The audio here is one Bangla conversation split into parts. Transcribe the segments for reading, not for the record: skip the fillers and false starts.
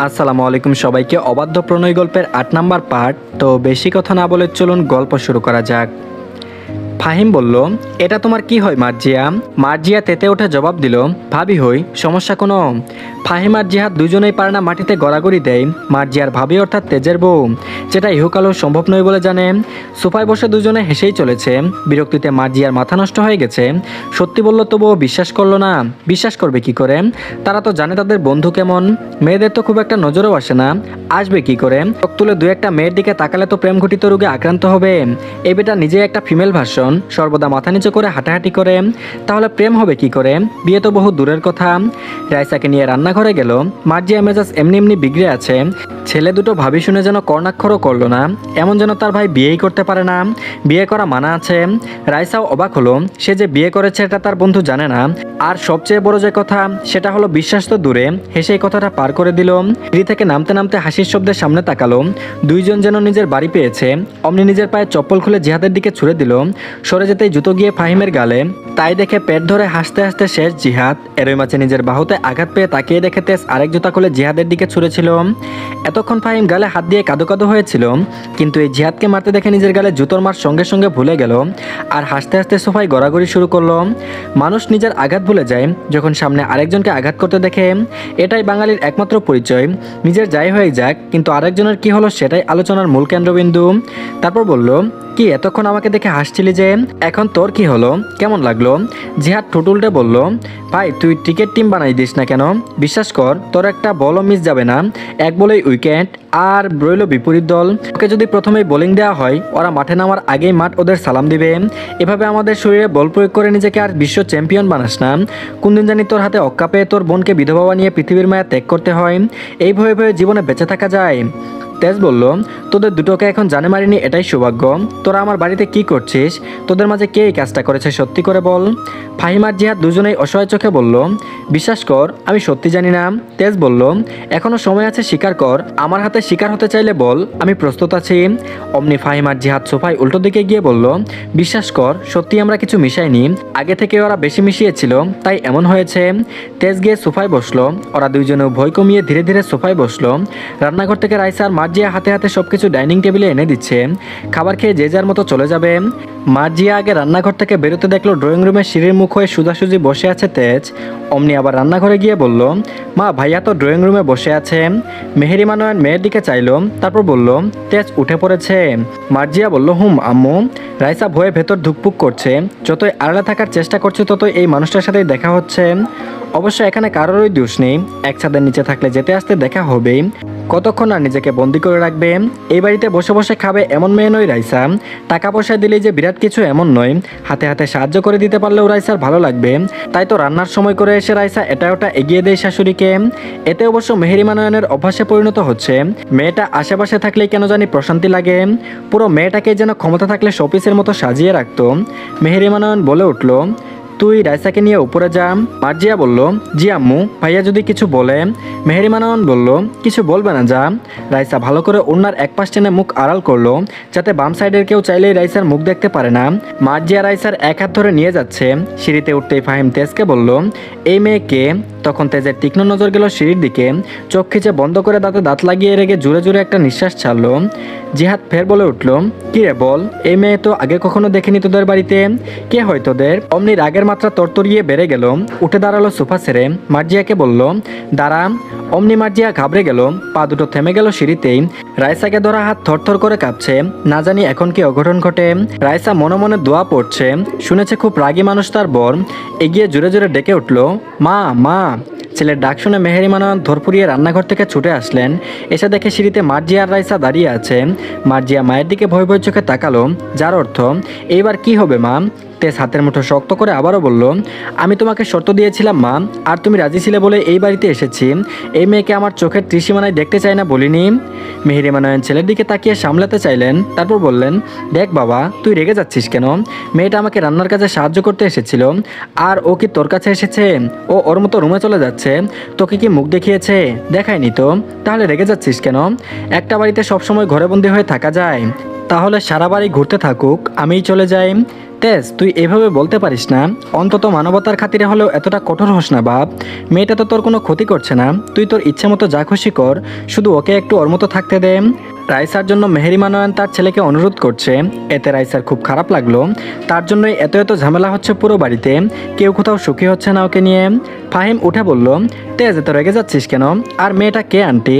আসসালামু আলাইকুম সবাইকে। অবাধ্য প্রণয় গল্পের ৮ নাম্বার পার্ট। তো বেশি কথা না বলে চলুন গল্প শুরু করা যাক। ফাহিম বলল, এটা তোমার কি হয় মার্জিয়া? মার্জিয়া তেতে ওঠে জবাব দিল, ভাবি হই, সমস্যা কোনো? ফাহিম আর জিহাদ দুজনেই পারে না মাটিতে গড়াগড়ি দেয়। মার্জিয়ার ভাবি অর্থাৎ তেজের বউ, যেটা ইহকালও সম্ভব নয় বলে জানে। সোফায় বসে দুজনে হেসেই চলেছে। বিরক্তিতে মার্জিয়ার মাথা নষ্ট হয়ে গেছে। সত্যি বলল তবুও বিশ্বাস করলো না। বিশ্বাস করবে কি করে? তারা তো জানে তাদের বন্ধু কেমন। মেয়েদের তো খুব একটা নজরেও আসে না, আসবে কি করে? চোখ তুলে দু একটা মেয়ের দিকে তাকালে তো প্রেম ঘটিত রোগে আক্রান্ত হবে। এই বেটা নিজে একটা ফিমেল ভার্সন, সর্বদা মাথা নিচু করে হাঁটাহাঁটি করে, তাহলে প্রেম হবে কি করে? বিয়ে তো বহু দূরের কথা। রাইসাকে নিয়ে রান্নাঘরে গেল। মার্জিয়া মেজাজ এমনি এমনি বিগড়ে আছে। ছেলে দুটো ভাবি শুনে যেন কর্ণাক্ষরও করলো না, এমন যেন তার ভাই বিয়েই করতে পারে না। বিয়ে করা মানা আছে। রাইসাও অবাক হলো, সে যে বিয়ে করেছে এটা তার বন্ধু জানে না। আর সবচেয়ে বড় যে কথা সেটা হলো বিশ্বাস তো দূরে, হেসে এই কথাটা পার করে দিল। সিঁড়ি থেকে নামতে নামতে হাসির শব্দের সামনে তাকালো। দুইজন যেন নিজের বাড়ি পেয়েছে। অমনি নিজের পায়ে চপ্পল খুলে জিহাদের দিকে ছুড়ে দিল। সরে যেতেই জুতো গিয়ে ফাহিমের গালে। তাই দেখে পেট ধরে হাসতে হাসতে শেষ জিহাদ। এরই মাঝে নিজের বাহুতে আঘাত পেয়ে তাকিয়ে দেখে তেজ আরেক জুতা খুলে জিহাদের দিকে ছুড়েছিল। এতক্ষণ ফাহিম গালে হাত দিয়ে কাঁদো কাঁদো হয়েছিল, কিন্তু এই জিহাদকে মারতে দেখে নিজের গালে জুতোর মার সঙ্গে সঙ্গে ভুলে গেল আর হাসতে হাসতে সোফায় গড়াগড়ি শুরু করলো। মানুষ নিজের আঘাত ভুলে যায় যখন সামনে আরেকজনকে আঘাত করতে দেখে। এটাই বাঙালির একমাত্র পরিচয়। নিজের যাই হয়ে যাক, কিন্তু আরেকজনের কি হলো সেটাই আলোচনার মূল কেন্দ্রবিন্দু। তারপর বলল, কি এতক্ষণ আমাকে দেখে হাসছিলি যে, এখন তোর কি হলো? কেমন লাগলো? জিহাদ ঠোঁট উল্টে বলল, ভাই তুই ক্রিকেট টিম বানাই দিস না কেন? বিশ্বাস কর তোর একটা বলও মিস যাবে না। এক বলেই উইকেট। আর রইল বিপরীত দল, ওকে যদি প্রথমেই বোলিং দেওয়া হয় ওরা মাঠে নামার আগেই মাঠ ওদের সালাম দিবে। এভাবে আমাদের শরীরে বল প্রয়োগ করে নিজেকে আর বিশ্ব চ্যাম্পিয়ন বানাস না। কোনদিন জানি তোর হাতে অক্কা পেয়ে তোর বোনকে বিধবা বানিয়ে পৃথিবীর মায়া ত্যাগ করতে হয়। এই ভয়ে ভয়ে জীবনে বেঁচে থাকা যায়? তেজ বলল, তোদের দুটোকে এখন জানে মারিনি এটাই সৌভাগ্য। তোরা আমার বাড়িতে কি করছিস? তোদের মাঝে কে এই কাজটা করেছে সত্যি করে বল। ফাহিম আর জিহাদ দুজনেই অসহায় চোখে বলল, বিশ্বাস কর আমি সত্যি জানি না। তেজ বলল, এখনো সময় আছে, স্বীকার কর। আমার হাতে শিকার হতে চাইলে বল, আমি প্রস্তুত আছি। অমনি ফাহিম আর জিহাদ সোফায় উল্টো দিকে গিয়ে বলল, বিশ্বাস কর সত্যি আমরা কিছু মিশাইনি, আগে থেকে ওরা বেশি মিশিয়েছিল তাই এমন হয়েছে। তেজ গিয়ে সোফায় বসলো। ওরা দুইজনেও ভয় কমিয়ে ধীরে ধীরে সোফায় বসলো। রান্নাঘর থেকে রাইসা আর মার্জিয়া হাতে হাতে সবকিছু ডাইনিং টেবিলে এনে দিচ্ছে। খাবার খেয়ে যে যার মতো চলে যাবে। মার্জিয়া আগে রান্নাঘর থেকে বেরোতে দেখলো ড্রয়িং রুমের সিঁড়ির মুখ হয়ে সোজাসুজি বসে আছে তেজ। অমনি আবার রান্নাঘরে গিয়ে বলল, মা ভাইয়া তো ড্রয়িং রুমে বসে আছে। মেহেরিমা নয়ন মেয়ের দিকে চাইল, তারপর বলল, তেজ উঠে পড়েছে। মার্জিয়া বলল, আম্মু। রাইসা ভয়ে ভেতর ধুকপুক করছে। যতই আড়ালে থাকার চেষ্টা করছে ততই এই মানুষটার সাথেই দেখা হচ্ছে। অবশ্য এখানে কারোরই দোষ নেই, এক ছাদের নিচে থাকলে যেতে আসতে দেখা হবেই। কতক্ষণ আর নিজেকে বন্দি করে রাখবে? এই বাড়িতে বসে বসে খাবে এমন মেয়ে নয় রাইসা। টাকা পয়সা দিলেই যে বিরাট কিছু এমন নয়। হাতে হাতে সাহায্য করে দিতে পারলেও রাইসার ভালো লাগবে। তাই তো রান্নার সময় করে এসে রাইসা এটা ওটা এগিয়ে দেয় শাশুড়িকে। এতে অবশ্য মেহেরিমা নয়নের অভ্যাসে পরিণত হচ্ছে। মেয়েটা আশেপাশে থাকলেই কেন জানি প্রশান্তি লাগে। পুরো মেয়েটাকে যেন ক্ষমতা থাকলে শোপিসের মতো সাজিয়ে রাখতো। মেহেরিমা নয়ন বলে উঠল, তুই রাইসাকে নিয়ে উপরে যা। মার্জিয়া বলল, জি আম্মু, ভাইয়া যদি কিছু বলে। মেহেরিমা নয়ন বলল, কিছু বলবে না, যা। রাইসা ভালো করে ওড়নার এক পাশ টেনে মুখ আড়াল করলো, যাতে বাম সাইডের কেউ চাইলেই রাইসার মুখ দেখতে পারে না। মার্জিয়া রাইসার এক হাত ধরে নিয়ে যাচ্ছে। সিঁড়িতে উঠতেই ফাহিম তেজকে বলল, এই মেয়েকে। তখন তেজের তীক্ষ্ণ নজর গেল সিঁড়ির দিকে। চোখ খিচে বন্ধ করে দাঁতে দাঁত লাগিয়ে রেগে জোরে জোরে একটা নিঃশ্বাস ছাড়লো। জিহাদ ফের বলে উঠল, কি রে বল, এই মেয়ে তো আগে কখনো দেখিনি তোদের বাড়িতে। কে হয় তোদের? অমনি রাগের মাত্রা তরতরিয়ে বেড়ে গেল। উঠে দাঁড়ালো সোফা ছেড়ে। মার্জিয়াকে বলল, দাঁড়া। অমনি মার্জিয়া ঘাবড়ে গেল, পা দুটো থেমে গেল সিঁড়িতেই। রাইসাকে ধরা হাত থরথর করে কাঁপছে। না জানি এখন কি অঘটন ঘটে। রাইসা মনে মনে দোয়া পড়ছে। শুনেছে খুব রাগী মানুষ তার বর। এগিয়ে জোরে জোরে ডেকে উঠল, মা মা। ছেলের ডাক শুনে মেহেরিমা নয়ন ধরপুরিয়ে রান্নাঘর থেকে ছুটে আসলেন। এসে দেখে সিঁড়িতে মার্জিয়া আর রাইসা দাঁড়িয়ে আছে। মার্জিয়া মায়ের দিকে ভয় ভয় চোখে তাকালো, যার অর্থ এইবার কি হবে মা? তেজ হাতের মুঠো শক্ত করে আবারও বলল, আমি তোমাকে শর্ত দিয়েছিলাম মা, আর তুমি রাজি ছিলে বলে এই বাড়িতে এসেছি। এই মেয়েকে আমার চোখের ত্রিসীমানায় দেখতে চাই না বলিনি। মেহেরিমা নয়ন ছেলের দিকে তাকিয়ে সামলাতে চাইলেন, তারপর বললেন, দেখ বাবা, তুই রেগে যাচ্ছিস কেন? মেয়েটা আমাকে রান্নার কাজে সাহায্য করতে এসেছিল, আর ও কি তোর কাছে এসেছে? ও ওর মতো রুমে চলে যাচ্ছে। তোকে কি মুখ দেখিয়েছে? দেখায়নি তো, তাহলে রেগে যাচ্ছিস কেন? একটা বাড়িতে সবসময় ঘরে বন্দি হয়ে থাকা যায়? তাহলে সারা বাড়ি ঘুরতে থাকুক, আমিই চলে যাই। তেজ, তুই এভাবে বলতে পারিস না, অন্তত মানবতার খাতিরে হলেও এতটা কঠোর হোস না বাপ। মেয়েটা তো তোর কোনো ক্ষতি করছে না, তুই তোর ইচ্ছে মতো যা খুশি কর, শুধু ওকে একটু ওর মতো থাকতে দে। রাইসার জন্য মেহেরিমা নয়ন তার ছেলেকে অনুরোধ করছে। এতে রাইসার খুব খারাপ লাগলো, তার জন্যই এত এত ঝামেলা হচ্ছে পুরো বাড়িতে, কেউ কোথাও সুখী হচ্ছে না ওকে নিয়ে। ফাহিম উঠে বলল, তেজ এত রেগে যাচ্ছিস কেন? আর মেয়েটা কে আন্টি?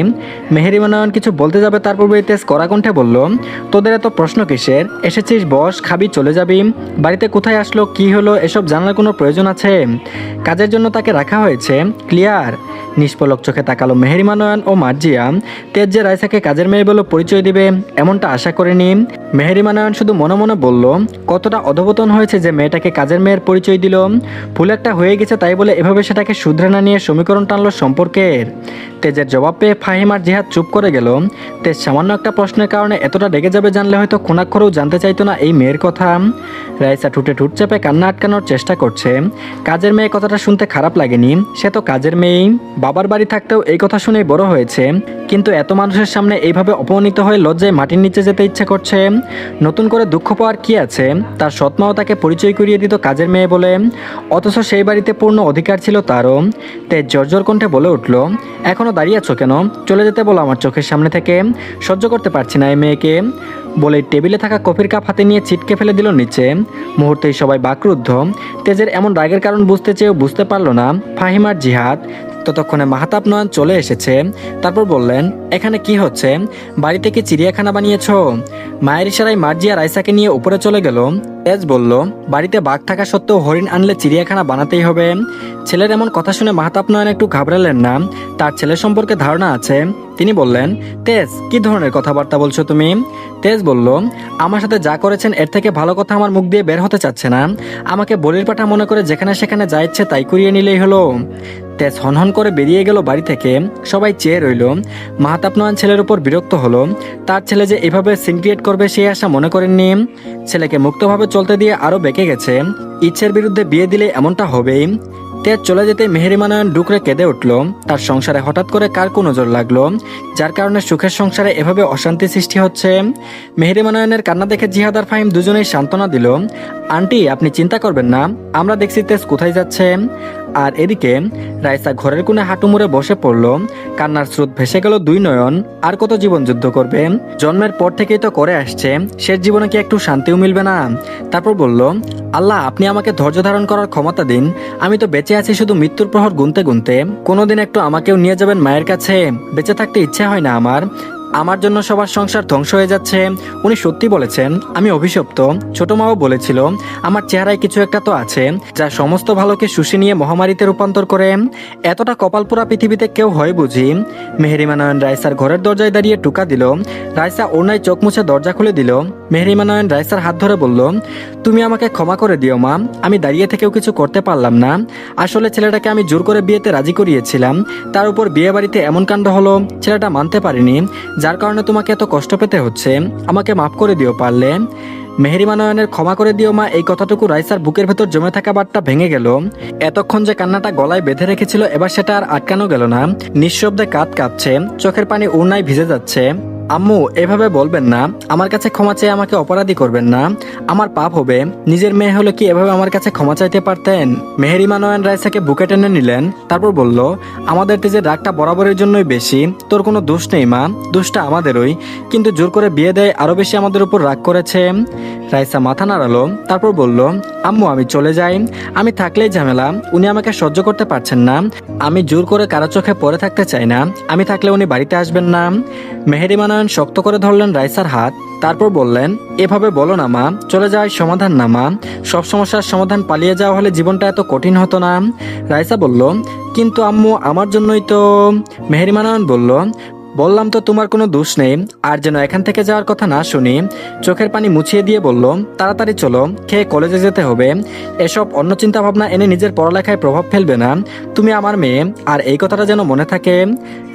মেহেরিমা নয়ন কিছু বলতে যাবে, তার পূর্বেই তেজ কড়া কণ্ঠে বলল, তোদের এত প্রশ্ন কিসের? এসেছিস বস, খাবি চলে যাবি। বাড়িতে কোথায় আসলো, কি হলো, এসব জানার কোনো প্রয়োজন আছে? কাজের জন্য তাকে রাখা হয়েছে, ক্লিয়ার? নিষ্পলক চোখে তাকালো মেহেরিমা নয়ন ও মার্জিয়া। তেজ যে রাইসাকে কাজের মেয়ে বলে পরিচয় দিবে এমনটা আশা করেনি। মেহেরিমা নয়ন শুধু মনে মনে বলল, কতটা অধপতন হয়েছে যে মেয়েটাকে কাজের মেয়ের পরিচয় দিল। ভুল একটা হয়ে গেছে তাই বলে এভাবে সেটাকে শুধরে না নিয়ে সমীকরণ টানলো সম্পর্কের। তেজের জবাব পেয়ে ফাহিম আর জিহাদ চুপ করে গেল। তেজ সামান্য একটা প্রশ্নের কারণে এতটা রেগে যাবে জানলে হয়তো খোনাক্ষরেও জানতে চাইতো না এই মেয়ের কথা। রাইসা ঠুটে ঠুট চেপে কান্না আটকানোর চেষ্টা করছে। কাজের মেয়ে কথাটা শুনতে খারাপ লাগেনি, সে তো কাজের মেয়েই, বাবার বাড়ি থাকতেও এই কথা শুনেই বড় হয়েছে। কিন্তু এত মানুষের সামনে এইভাবে অপমানিত হয়ে লজ্জায় মাটির নিচে যেতে ইচ্ছে করছে। নতুন করে দুঃখ পাওয়ার কি আছে? তার সৎমাও তাকে পরিচয় করিয়ে দিত কাজের মেয়ে বলে, অথচ সেই বাড়িতে পূর্ণ অধিকার ছিল তারও। তেজ জর্জর কণ্ঠে বলে উঠল, এখনো দাঁড়িয়ে আছো কেন? চলে যেতে বলো আমার চোখের সামনে থেকে, সহ্য করতে পারছি না এই মেয়েকে। বলে টেবিলে থাকা কফির কাপ হাতে নিয়ে ছিটকে ফেলে দিল নিচে। মুহূর্তেই সবাই বাকরুদ্ধ। তেজের এমন রাগের কারণ বুঝতে চেয়েও বুঝতে পারল না ফাহিম আর জিহাদ। ততক্ষণে মাহতাব নয়ন চলে এসেছে। তারপর বললেন, এখানে কি হচ্ছে? বাড়িতে কি চিড়িয়াখানা বানিয়েছ? মায়ের ইশারায় মার্জিয়া রাইসাকে নিয়ে উপরে চলে গেল। তেজ বলল, বাড়িতে বাঘ থাকা সত্ত্বেও হরিণ আনলে চিড়িয়াখানা বানাতেই হবে। ছেলের এমন কথা শুনে মাহতাব নয়ন একটু ঘাবড়ালেন না, তার ছেলে সম্পর্কে ধারণা আছে। তিনি বললেন, তেজ কি ধরনের কথাবার্তা বলছো তুমি? তেজ বলল, আমার সাথে যা করেছেন এর থেকে ভালো কথা আমার মুখ দিয়ে বের হতে চাচ্ছে না। আমাকে বলির পাঠা মনে করে যেখানে সেখানে যা ইচ্ছে তাই করিয়ে নিলেই হলো। তেজ হনহন করে বেরিয়ে গেল বাড়ি থেকে। সবাই চেয়ে রইল। মাহতাব নয়ন ছেলের উপর বিরক্ত হলো। তার ছেলে যে এভাবে সিন ক্রিয়েট করবে সেই আশা মনে করেননি। ছেলেকে মুক্তভাবে চলতে দিয়ে আরো বেঁকে গেছে। ইচ্ছের বিরুদ্ধে বিয়ে দিলে এমনটা হবেই। তেজ চলে যেতে মেহেরিমা নয়ন ডুকরে কেঁদে উঠল। তার সংসারে হঠাৎ করে কার কোন নজর লাগলো, যার কারণে সুখের সংসারে এভাবে অশান্তি সৃষ্টি হচ্ছে। মেহেরিমা নয়নের কান্না দেখে জিহাদ আর ফাহিম দুজনেই সান্ত্বনা দিল, আন্টি আপনি চিন্তা করবেন না, আমরা দেখছি তেজ কোথায় যাচ্ছে। আর এদিকে রাইসা ঘরের কোণে হাঁটু মুড়ে বসে পড়ল। কান্নার স্রোত ভেসে গেল দুই নয়ন। আর কত জীবন যুদ্ধ করবে? জন্মের পর থেকেই তো করে আসছে, শেষ জীবনে কি একটু শান্তিও মিলবে না? তারপর বলল, আল্লাহ আপনি আমাকে ধৈর্য ধারণ করার ক্ষমতা দিন। আমি তো বেঁচে আছি শুধু মৃত্যুর প্রহর গুনতে গুনতে। কোনোদিন একটু আমাকেও নিয়ে যাবেন মায়ের কাছে? বেঁচে থাকতে ইচ্ছে হয় না আমার জন্য সবার সংসার ধ্বংস হয়ে যাচ্ছে। উনি সত্যি বলেছেন, আমি অভিশপ্ত। ছোট মাও বলেছিল, আমার চেহারায় কিছু একটা তো আছে যা সমস্ত ভালোকে শুষে নিয়ে মহামারীতে রূপান্তর করে। এতটা কপালপোড়া পৃথিবীতে কেউ হয় বুঝি? মেহেরিমা নয়ন রাইসার ঘরের দরজায় দাঁড়িয়ে টুকা দিল। রাইসা ওড়নায় চোখ মুছে দরজা খুলে দিল। মেহেরিমা নয়ন রাইসার হাত ধরে বলল, তুমি আমাকে ক্ষমা করে দিও মা, আমি দাঁড়িয়ে থেকেও কিছু করতে পারলাম না। আসলে ছেলেটাকে আমি জোর করে বিয়েতে রাজি করিয়েছিলাম, তার উপর বিয়ে বাড়িতে এমন কাণ্ড হলো, ছেলেটা মানতে পারিনি, যার কারণে তোমাকে এত কষ্ট পেতে হচ্ছে। আমাকে মাফ করে দিও পারলে। মেহেরিমা নয়নের ক্ষমা করে দিও মা এই কথাটুকু রাইসার বুকের ভেতর জমে থাকা বারটা ভেঙে গেল। এতক্ষণ যে কান্নাটা গলায় বেঁধে রেখেছিল এবার সেটা আর আটকানো গেল না। নিঃশব্দে কাঁদ কাঁপছে, চোখের পানি ওড়নায় ভিজে যাচ্ছে। আম্মু এভাবে বলবেন না, আমার কাছে ক্ষমা চেয়ে আমাকে অপরাধী করবেন না, আমার পাপ হবে। নিজের মেয়ে হলে কি এভাবে আমার কাছে ক্ষমা চাইতে পারতেন? মেহেরিমা নয়ন রাইসাকে বুকে টেনে নিলেন। তারপর বলল, আমাদের তেজের রাগটা বরাবরের জন্যই বেশি, তোর কোনো দোষ নেই মা, দোষটা আমাদেরই। কিন্তু জোর করে বিয়ে দেয় আরো বেশি আমাদের উপর রাগ করেছে। রাইসা মাথা নাড়ালো, তারপর বলল, আম্মু আমি চলে যাই, আমি থাকলেই ঝামেলা, উনি আমাকে সহ্য করতে পারছেন না। আমি জোর করে কারো চোখে পড়ে থাকতে চাই না, আমি থাকলে উনি বাড়িতে আসবেন না। মেহেরিমা নয়ন শক্ত করে ধরলেন রাইসার হাত। তারপর বললেন, এভাবে বলো না মা, চলে যাওয়ার সমাধান না মা, সব সমস্যার সমাধান পালিয়ে যাওয়া হলে জীবনটা এত কঠিন হতো না। রাইসা বলল, কিন্তু আম্মু আমার জন্যই তো। মেহেরিমা নয়ন বলল, বললাম তো তোমার কোনো দোষ নেই। আর যেন এখান থেকে যাওয়ার কথা না শুনি। চোখের পানি মুছিয়ে দিয়ে বলল, তাড়াতাড়ি চলো, খেয়ে কলেজে যেতে হবে। এসব অন্য চিন্তা ভাবনা এনে নিজের পড়ালেখায় প্রভাব ফেলবে না, তুমি আমার মেয়ে, আর এই কথাটা যেন মনে থাকে।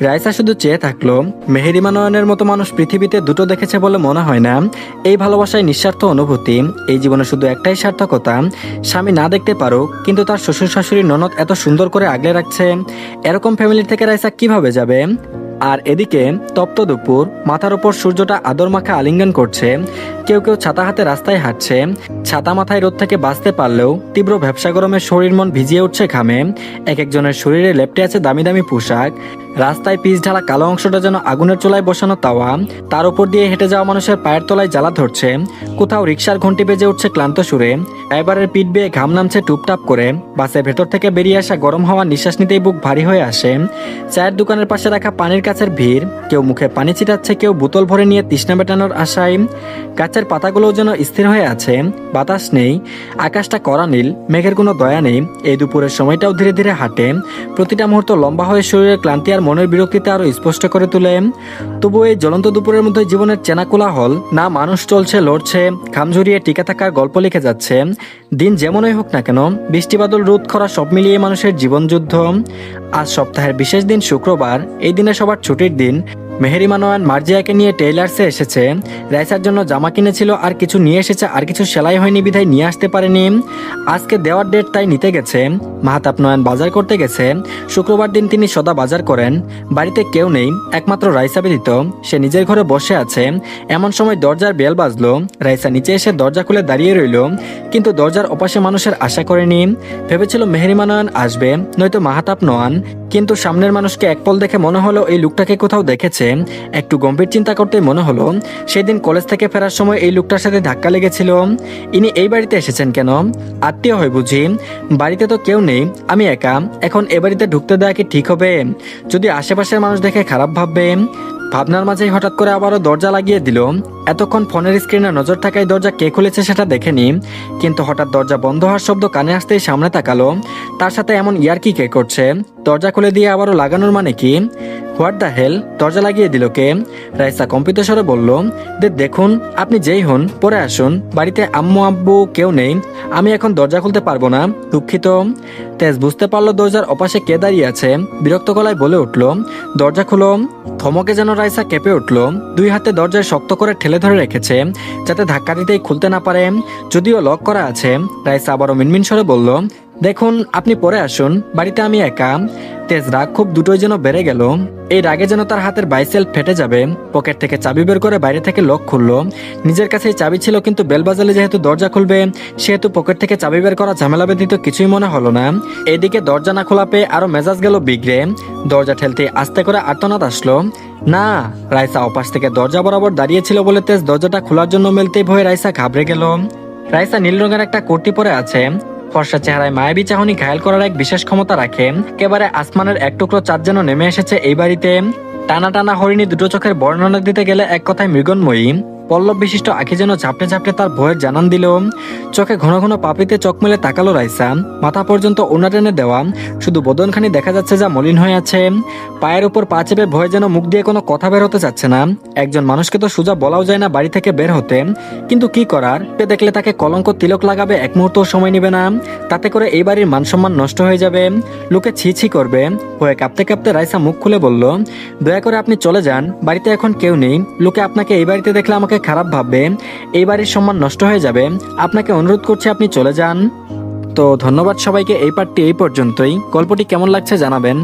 রাইসা শুধু চেয়ে থাকলো। মেহেরিমা নয়নের মতো মানুষ পৃথিবীতে দুটো দেখেছে বলে মনে হয় না। এই ভালোবাসায় নিঃস্বার্থ অনুভূতি। এই জীবনে শুধু একটাই সার্থকতা, স্বামী না দেখতে পারুক কিন্তু তার শ্বশুর শাশুড়ি ননদ এত সুন্দর করে আগলে রাখছে। এরকম ফ্যামিলি থেকে রাইসা কিভাবে যাবে? আর এদিকে তপ্ত দুপুর, মাথার ওপর সূর্যটা আদর মাখা আলিঙ্গন করছে। কেউ কেউ ছাতা হাতে রাস্তায় হাঁটছে। ছাতা মাথায় রোদ থেকে বাঁচতে পারলেও তীব্র ভ্যাপসা গরমে শরীর মন ভিজিয়ে উঠছে ঘামে। এক একজনের শরীরে লেপ্টে আছে দামি দামি পোশাক। রাস্তায় পিচ ঢালা কালো অংশটা যেন আগুনের চুলায় বসানো তাওয়া। তার উপর দিয়ে হেঁটে যাওয়া মানুষের পায়ের তলায় জ্বালা ধরছে। কোথাও রিকশার ঘন্টি বেজে উঠছে ক্লান্ত সুরে। ড্রাইভারের পিঠ বেয়ে ঘাম নামছে টুপটাপ করে। বাসের ভেতর থেকে বেরিয়ে আসা গরম হাওয়া নিঃশ্বাস নিতেই বুক ভারী হয়ে আসে। চায়ের দোকানের পাশে রাখা পানির কাছের ভিড়। কেউ মুখে পানি ছিটাচ্ছে, কেউ বোতল ভরে নিয়ে তৃষ্ণা মেটানোর আশায়। গাছের পাতাগুলোও যেন স্থির হয়ে আছে, বাতাস নেই। আকাশটা কড়া নীল, মেঘের কোনো দয়া নেই। এই দুপুরের সময়টাও ধীরে ধীরে হাঁটে। প্রতিটা মুহূর্ত লম্বা হয়ে শরীরের ক্লান্তি আর মনের বিরক্তিতে আরো স্পষ্ট করে তোলে। তবু এই জ্বলন্ত দুপুরের মধ্যে জীবনের চেনা কোলাহল, না মানুষ চলছে লড়ছে, খাম ঝরিয়ে টিকে থাকার গল্প লিখে যাচ্ছে। দিন যেমনই হোক না কেন, বৃষ্টি বাদল রোদ খরা সব মিলিয়ে মানুষের জীবনযুদ্ধ। আজ সপ্তাহের বিশেষ দিন শুক্রবার। এই দিনে সবার ছুটির দিন। মেহেরিমা নয়ন মার্জিয়াকে নিয়ে টেইলার্সে এসেছে। রাইসার জন্য জামা কিনেছিল, আর কিছু নিয়ে এসেছে, আর কিছু সেলাই হয়নি বিধায় নিয়ে আসতে পারেনি। আজকে দেওয়ার ডেট, তাই নিতে গেছে। মাহাতাব নয়ন বাজার করতে গেছে। শুক্রবার দিন তিনি সদা বাজার করেন। বাড়িতে কেউ নেই, একমাত্র রাইসা ব্যতীত। সে নিজের ঘরে বসে আছে। এমন সময় দরজার বেল বাজলো। রাইসা নিচে এসে দরজা খুলে দাঁড়িয়ে রইল, কিন্তু দরজার ওপাশে মানুষের আশা করেনি। ভেবেছিল মেহেরিমা নয়ন আসবে, নয়তো মাহাতাব নয়ন। কিন্তু সামনের মানুষকে এক পল দেখে মনে হলো এই লোকটাকে কোথাও দেখেছে। একটু গম্ভীর চিন্তা করতে মনে হলো সেদিন কলেজ থেকে ফেরার সময় এই লোকটার সাথে ধাক্কা লেগেছিল। ইনি এই বাড়িতে এসেছেন কেন? আত্মীয় হয় বুঝি? বাড়িতে তো কেউ নেই, আমি একা। এখন এ বাড়িতে ঢুকতে দেওয়া কি ঠিক হবে? যদি আশেপাশের মানুষ দেখে খারাপ ভাববে। ভাবনার মাঝেই হঠাৎ করে আবারও দরজা লাগিয়ে দিল। এতক্ষণ ফোনের স্ক্রিনে নজর থাকায় দরজা কে খুলেছে সেটা দেখেনি, কিন্তু হঠাৎ দরজা বন্ধ হওয়ার শব্দ কানে আসতেই সামনে তাকালো। তার সাথে এমন ইয়ার্কি কে করছে? দরজা খুলে দিয়ে আবারও লাগানোর মানে কি? What the hell? দরজা লাগিয়ে দিল কে? রাইসা কম্পিত স্বরে বলল, দেখুন, আপনি যেই হন পরে আসুন। বাড়িতে আম্মু আব্বু কেউ নেই। আমি এখন দরজা খুলতে পারবো না, দুঃখিত। তেজ বুঝতে পারলো দরজার ওপাশে কে দাঁড়িয়ে আছে। বিরক্ত গলায় বলে উঠল, দরজা খুলো। থমকে যেন রাইসা কেঁপে উঠল। দুই হাতে দরজায় শক্ত করে ঠেলে ধরে রেখেছে, যাতে ধাক্কা দিতেই খুলতে না পারে। যদিও লক করা আছে। রাইসা আবারও মিনমিন স্বরে বলল, দেখুন, আপনি পরে আসুন, বাড়িতে আমি একা। তেজ রাগ খুব দুটোই যেন বেড়ে গেল। এই রাগে যেন তার হাতের বাইসেল ফেটে যাবে। পকেট থেকে চাবি বের করে বাইরে থেকে লক খুললো। নিজের কাছেই চাবি ছিল, কিন্তু বেল বাজালে যেহেতু দরজা খুলবে, সেহেতু পকেট থেকে চাবি বের করা ঝামেলা ব্যতীত কিছুই মনে হলো না। এদিকে দরজা না খোলা পেয়ে আরো মেজাজ গেল বিগড়ে। দরজা ঠেলতে আস্তে করে আর্তনাদ আসলো, না। রাইসা ওপাশ থেকে দরজা বরাবর দাঁড়িয়েছিল বলে তেজ দরজাটা খোলার জন্য মেলতেই ভয়ে রাইসা ঘাবড়ে গেল। রাইসা নীল রঙের একটা কুর্তি পরে আছে। ফর্সা চেহারায় মায়াবী চাহনি ঘায়াল করার এক বিশেষ ক্ষমতা রাখে। একেবারে আসমানের এক টুকরো চাঁদ যেন নেমে এসেছে এই বাড়িতে। টানা টানা হরিণী দুটো চোখের বর্ণনা দিতে গেলে এক কথায় মৃগন্ময়ী। পল্লব বিশিষ্ট আঁখি যেন ঝাপটে ঝাপটে তার ভয়ের জানান দিল। চোখে ঘন ঘন পাপড়িতে চোখ মেলে তাকালো রাইসা। মাথা পর্যন্ত ওড়না টেনে দেওয়া, শুধু বদনখানি দেখা যাচ্ছে যা মলিন হয়ে আছে। পায়ের উপর পা চেপে ভয়ে যেন মুখ দিয়ে কোনো কথা বের হতে চাচ্ছে না। একজন মানুষকে তো সোজা বলাও যায় না বাড়ি থেকে বের হতে, কিন্তু কি করার? দেখলে তাকে কলঙ্ক তিলক লাগাবে এক মুহূর্ত সময় নেবে না। তাতে করে এই বাড়ির মানসম্মান নষ্ট হয়ে যাবে, লোকে ছি ছি করবে। ভয়ে কাঁপতে কাঁপতে রাইসা মুখ খুলে বলল, দয়া করে আপনি চলে যান, বাড়িতে এখন কেউ নেই। লোকে আপনাকে এই বাড়িতে দেখলে আমাকে খারাপ ভাববে, এই বাড়ির সম্মান নষ্ট হয়ে যাবে। আপনাকে অনুরোধ করছি আপনি চলে যান। তো ধন্যবাদ সবাইকে। এই পার্টটি এই পর্যন্তই। গল্পটি কেমন লাগছে জানাবেন।